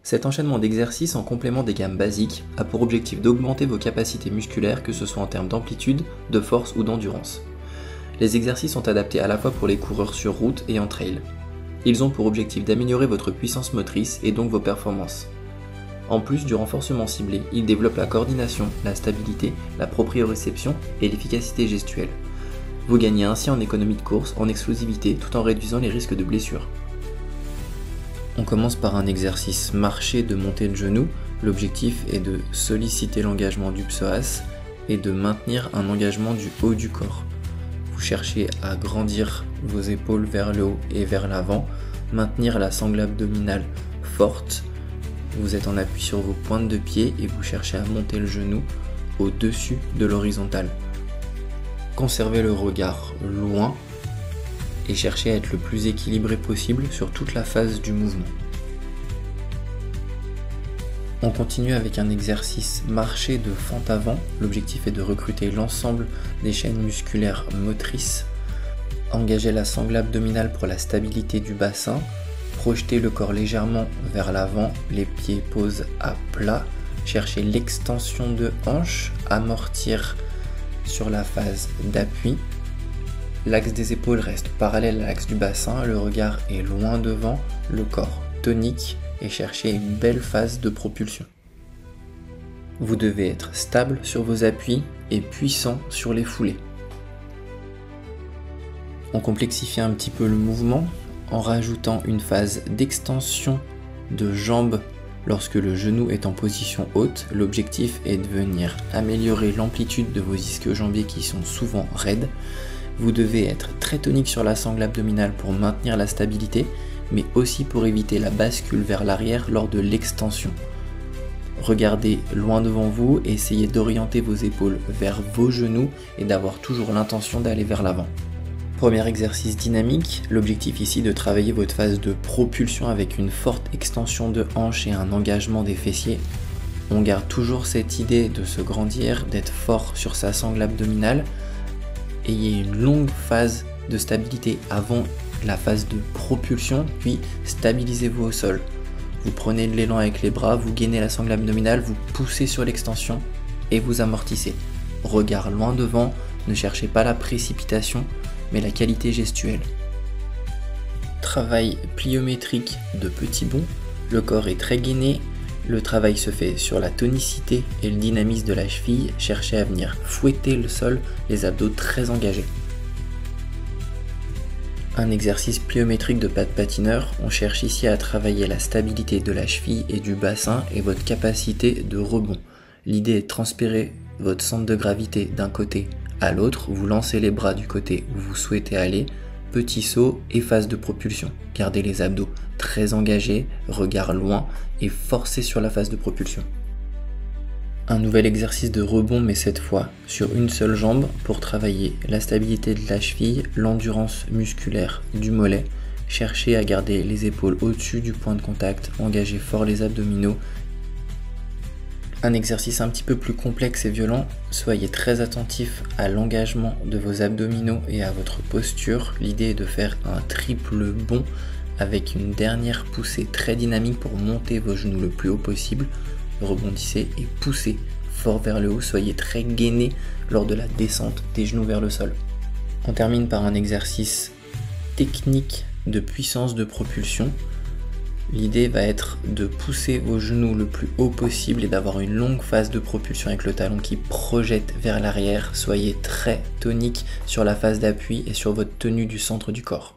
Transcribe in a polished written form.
Cet enchaînement d'exercices en complément des gammes basiques a pour objectif d'augmenter vos capacités musculaires, que ce soit en termes d'amplitude, de force ou d'endurance. Les exercices sont adaptés à la fois pour les coureurs sur route et en trail. Ils ont pour objectif d'améliorer votre puissance motrice et donc vos performances. En plus du renforcement ciblé, ils développent la coordination, la stabilité, la proprioception et l'efficacité gestuelle. Vous gagnez ainsi en économie de course, en explosivité, tout en réduisant les risques de blessures. On commence par un exercice marché de montée de genoux. L'objectif est de solliciter l'engagement du psoas et de maintenir un engagement du haut du corps. Vous cherchez à grandir vos épaules vers le haut et vers l'avant, maintenir la sangle abdominale forte. Vous êtes en appui sur vos pointes de pied et vous cherchez à monter le genou au-dessus de l'horizontale. Conservez le regard loin et cherchez à être le plus équilibré possible sur toute la phase du mouvement. On continue avec un exercice marché de fente avant. L'objectif est de recruter l'ensemble des chaînes musculaires motrices. Engagez la sangle abdominale pour la stabilité du bassin. Projetez le corps légèrement vers l'avant, les pieds posent à plat. Cherchez l'extension de hanche, amortir sur la phase d'appui. L'axe des épaules reste parallèle à l'axe du bassin, le regard est loin devant, le corps tonique et cherchez une belle phase de propulsion. Vous devez être stable sur vos appuis et puissant sur les foulées. On complexifie un petit peu le mouvement en rajoutant une phase d'extension de jambes lorsque le genou est en position haute. L'objectif est de venir améliorer l'amplitude de vos ischio-jambiers qui sont souvent raides. Vous devez être très tonique sur la sangle abdominale pour maintenir la stabilité, mais aussi pour éviter la bascule vers l'arrière lors de l'extension. Regardez loin devant vous et essayez d'orienter vos épaules vers vos genoux et d'avoir toujours l'intention d'aller vers l'avant. Premier exercice dynamique, l'objectif ici de travailler votre phase de propulsion avec une forte extension de hanche et un engagement des fessiers. On garde toujours cette idée de se grandir, d'être fort sur sa sangle abdominale. Ayez une longue phase de stabilité avant la phase de propulsion, puis stabilisez-vous au sol. Vous prenez de l'élan avec les bras, vous gainez la sangle abdominale, vous poussez sur l'extension et vous amortissez. Regard loin devant, ne cherchez pas la précipitation, mais la qualité gestuelle. Travail pliométrique de petits bonds, le corps est très gainé, le travail se fait sur la tonicité et le dynamisme de la cheville, cherchez à venir fouetter le sol, les abdos très engagés. Un exercice pliométrique de pas de patineur, on cherche ici à travailler la stabilité de la cheville et du bassin et votre capacité de rebond. L'idée est de transférer votre centre de gravité d'un côté à l'autre, vous lancez les bras du côté où vous souhaitez aller, petit saut et phase de propulsion. Gardez les abdos très engagés, regard loin et forcez sur la phase de propulsion. Un nouvel exercice de rebond, mais cette fois sur une seule jambe pour travailler la stabilité de la cheville, l'endurance musculaire du mollet. Cherchez à garder les épaules au-dessus du point de contact, engagez fort les abdominaux. Un exercice un petit peu plus complexe et violent, soyez très attentif à l'engagement de vos abdominaux et à votre posture. L'idée est de faire un triple bond avec une dernière poussée très dynamique pour monter vos genoux le plus haut possible. Rebondissez et poussez fort vers le haut, soyez très gainé lors de la descente des genoux vers le sol. On termine par un exercice technique de puissance de propulsion. L'idée va être de pousser vos genoux le plus haut possible et d'avoir une longue phase de propulsion avec le talon qui projette vers l'arrière. Soyez très tonique sur la phase d'appui et sur votre tenue du centre du corps.